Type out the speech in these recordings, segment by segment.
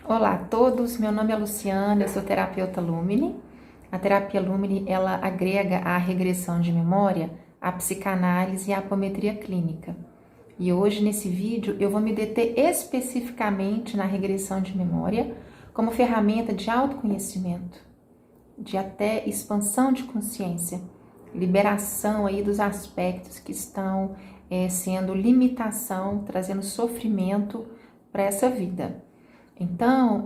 Olá a todos, meu nome é Luciana, eu sou terapeuta Lumine. A terapia Lumine, ela agrega a regressão de memória, a psicanálise e a apometria clínica. E hoje, nesse vídeo, eu vou me deter especificamente na regressão de memória como ferramenta de autoconhecimento, de até expansão de consciência, liberação aí dos aspectos que estão sendo limitação, trazendo sofrimento para essa vida. Então,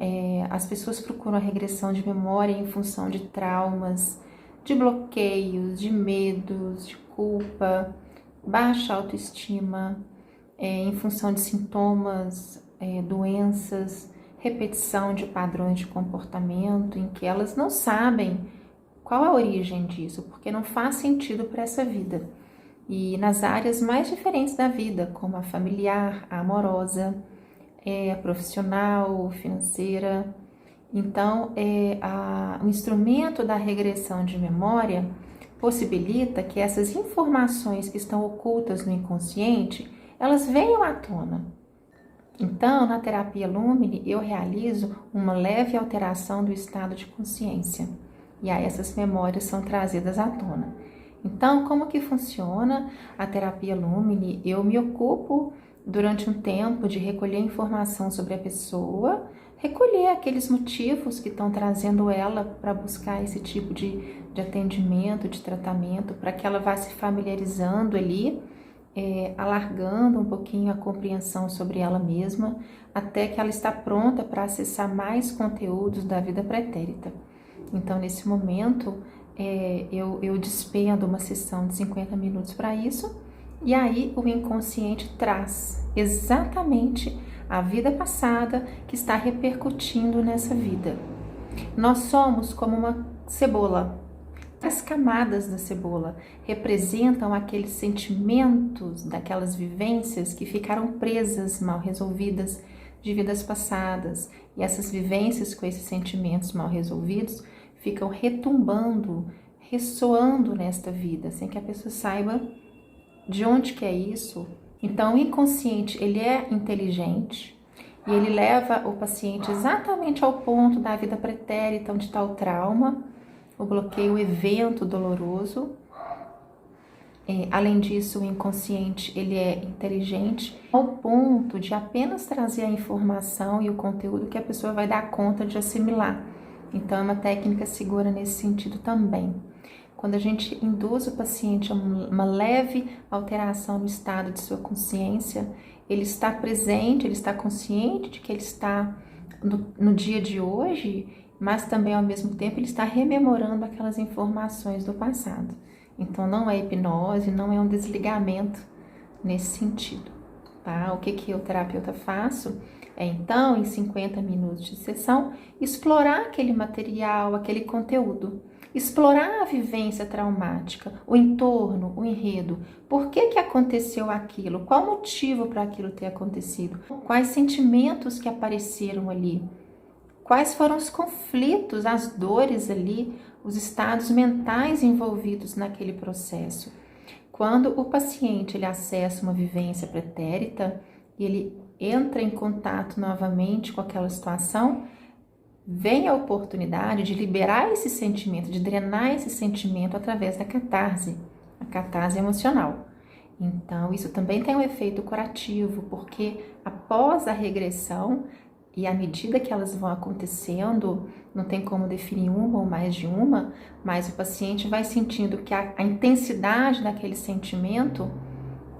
as pessoas procuram a regressão de memória em função de traumas, de bloqueios, de medos, de culpa, baixa autoestima, em função de sintomas, doenças, repetição de padrões de comportamento em que elas não sabem qual a origem disso, porque não faz sentido para essa vida. E nas áreas mais diferentes da vida, como a familiar, a amorosa, a profissional, financeira. Então, o instrumento da regressão de memória possibilita que essas informações que estão ocultas no inconsciente, elas venham à tona. Então, na terapia Lumine, eu realizo uma leve alteração do estado de consciência. E aí essas memórias são trazidas à tona. Então, como que funciona a terapia Lumine? Eu me ocupo durante um tempo de recolher informação sobre a pessoa, recolher aqueles motivos que estão trazendo ela para buscar esse tipo de atendimento, de tratamento, para que ela vá se familiarizando ali, alargando um pouquinho a compreensão sobre ela mesma, até que ela está pronta para acessar mais conteúdos da vida pretérita. Então, nesse momento, eu despendo uma sessão de 50 minutos para isso, e aí o inconsciente traz exatamente a vida passada que está repercutindo nessa vida. Nós somos como uma cebola. As camadas da cebola representam aqueles sentimentos, daquelas vivências que ficaram presas, mal resolvidas de vidas passadas. E essas vivências com esses sentimentos mal resolvidos ficam retumbando, ressoando nesta vida, sem que a pessoa saiba de onde que é isso. Então, o inconsciente, ele é inteligente e ele leva o paciente exatamente ao ponto da vida pretérita, onde está o trauma, o bloqueio, o evento doloroso. Além disso, o inconsciente, ele é inteligente ao ponto de apenas trazer a informação e o conteúdo que a pessoa vai dar conta de assimilar. Então, é uma técnica segura nesse sentido também. Quando a gente induz o paciente a uma leve alteração no estado de sua consciência, ele está presente, ele está consciente de que ele está no dia de hoje, mas também ao mesmo tempo ele está rememorando aquelas informações do passado. Então não é hipnose, não é um desligamento nesse sentido, tá? O que eu, terapeuta, faço? Então, em 50 minutos de sessão, explorar aquele material, aquele conteúdo. Explorar a vivência traumática, o entorno, o enredo. Por que aconteceu aquilo? Qual o motivo para aquilo ter acontecido? Quais sentimentos que apareceram ali? Quais foram os conflitos, as dores ali, os estados mentais envolvidos naquele processo? Quando o paciente ele acessa uma vivência pretérita e ele entra em contato novamente com aquela situação, vem a oportunidade de liberar esse sentimento, de drenar esse sentimento através da catarse, a catarse emocional. Então, isso também tem um efeito curativo, porque após a regressão, e à medida que elas vão acontecendo, não tem como definir uma ou mais de uma, mas o paciente vai sentindo que a intensidade daquele sentimento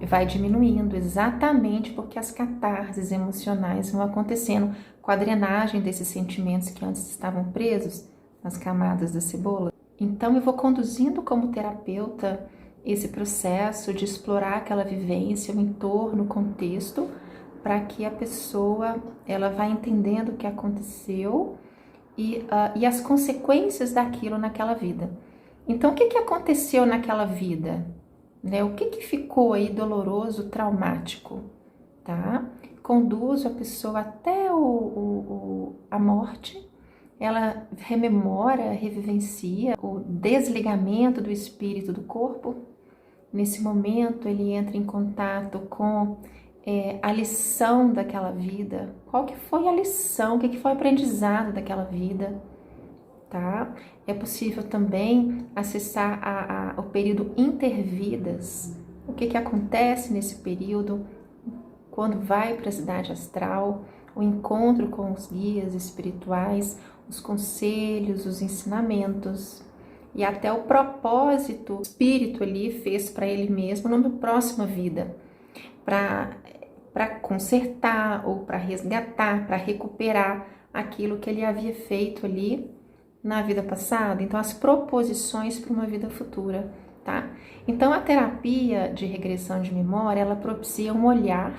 vai diminuindo, exatamente porque as catarses emocionais vão acontecendo com a drenagem desses sentimentos que antes estavam presos nas camadas da cebola. Então eu vou conduzindo como terapeuta esse processo de explorar aquela vivência, o entorno, o contexto, para que a pessoa ela vá entendendo o que aconteceu e as consequências daquilo naquela vida. Então o que aconteceu naquela vida? Né? O que ficou aí doloroso, traumático, tá? Conduzo a pessoa até a morte, ela rememora, revivencia o desligamento do espírito do corpo. Nesse momento ele entra em contato com a lição daquela vida, qual que foi a lição, o que foi o aprendizado daquela vida, tá? É possível também acessar o período intervidas, o que acontece nesse período, quando vai para a cidade astral, o encontro com os guias espirituais, os conselhos, os ensinamentos e até o propósito que o espírito ali fez para ele mesmo numa próxima vida, para consertar ou para resgatar, para recuperar aquilo que ele havia feito ali na vida passada. Então, as proposições para uma vida futura, tá? Então, a terapia de regressão de memória, ela propicia um olhar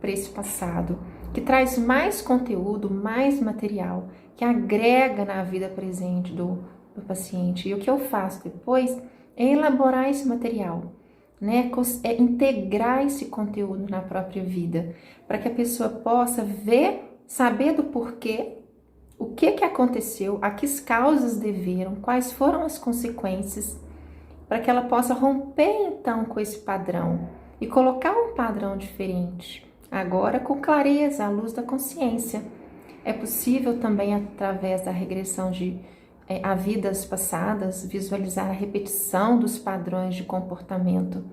para esse passado, que traz mais conteúdo, mais material, que agrega na vida presente do paciente. E o que eu faço depois é elaborar esse material, né? É integrar esse conteúdo na própria vida, para que a pessoa possa ver, saber do porquê, o que aconteceu, a que causas deveram, quais foram as consequências, para que ela possa romper então com esse padrão e colocar um padrão diferente, agora com clareza, à luz da consciência. É possível também, através da regressão a vidas passadas, visualizar a repetição dos padrões de comportamento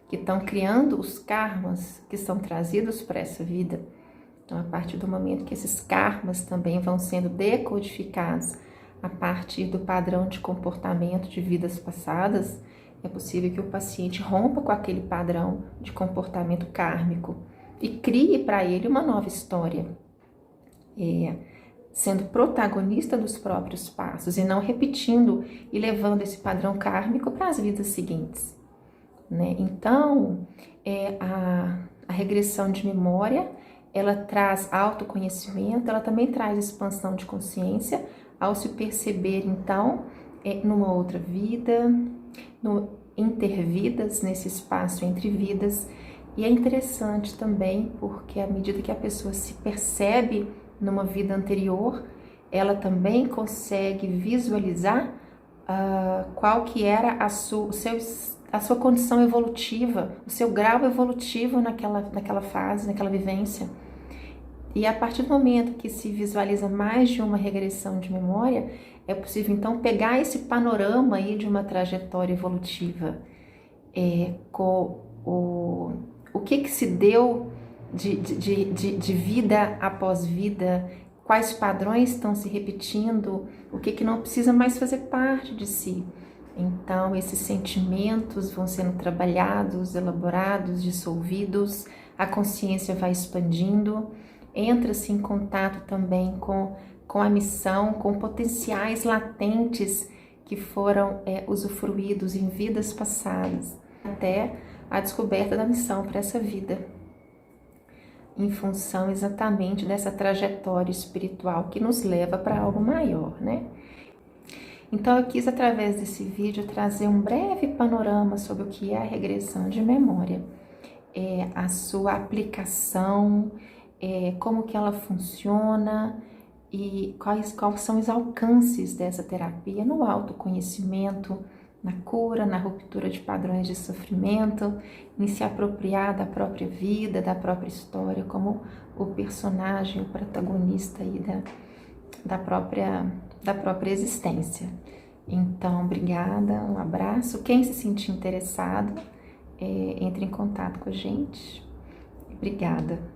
que estão criando os karmas que são trazidos para essa vida. Então, a partir do momento que esses karmas também vão sendo decodificados a partir do padrão de comportamento de vidas passadas, é possível que o paciente rompa com aquele padrão de comportamento kármico e crie para ele uma nova história, sendo protagonista dos próprios passos e não repetindo e levando esse padrão kármico para as vidas seguintes, né? Então, a regressão de memória, ela traz autoconhecimento, ela também traz expansão de consciência ao se perceber, então, numa outra vida, no intervidas, nesse espaço entre vidas. E é interessante também porque à medida que a pessoa se percebe numa vida anterior, ela também consegue visualizar qual que era a sua condição evolutiva, o seu grau evolutivo naquela fase, naquela vivência. E a partir do momento que se visualiza mais de uma regressão de memória, é possível então pegar esse panorama aí de uma trajetória evolutiva, com o que se deu de vida após vida, quais padrões estão se repetindo, o que não precisa mais fazer parte de si. Então, esses sentimentos vão sendo trabalhados, elaborados, dissolvidos, a consciência vai expandindo, entra-se em contato também com a missão, com potenciais latentes que foram usufruídos em vidas passadas, até a descoberta da missão para essa vida, em função exatamente dessa trajetória espiritual que nos leva para algo maior, né? Então, eu quis, através desse vídeo, trazer um breve panorama sobre o que é a regressão de memória, a sua aplicação, como que ela funciona e quais são os alcances dessa terapia no autoconhecimento, na cura, na ruptura de padrões de sofrimento, em se apropriar da própria vida, da própria história, como o personagem, o protagonista aí da própria existência. Então, obrigada, um abraço. Quem se sentir interessado, entre em contato com a gente. Obrigada.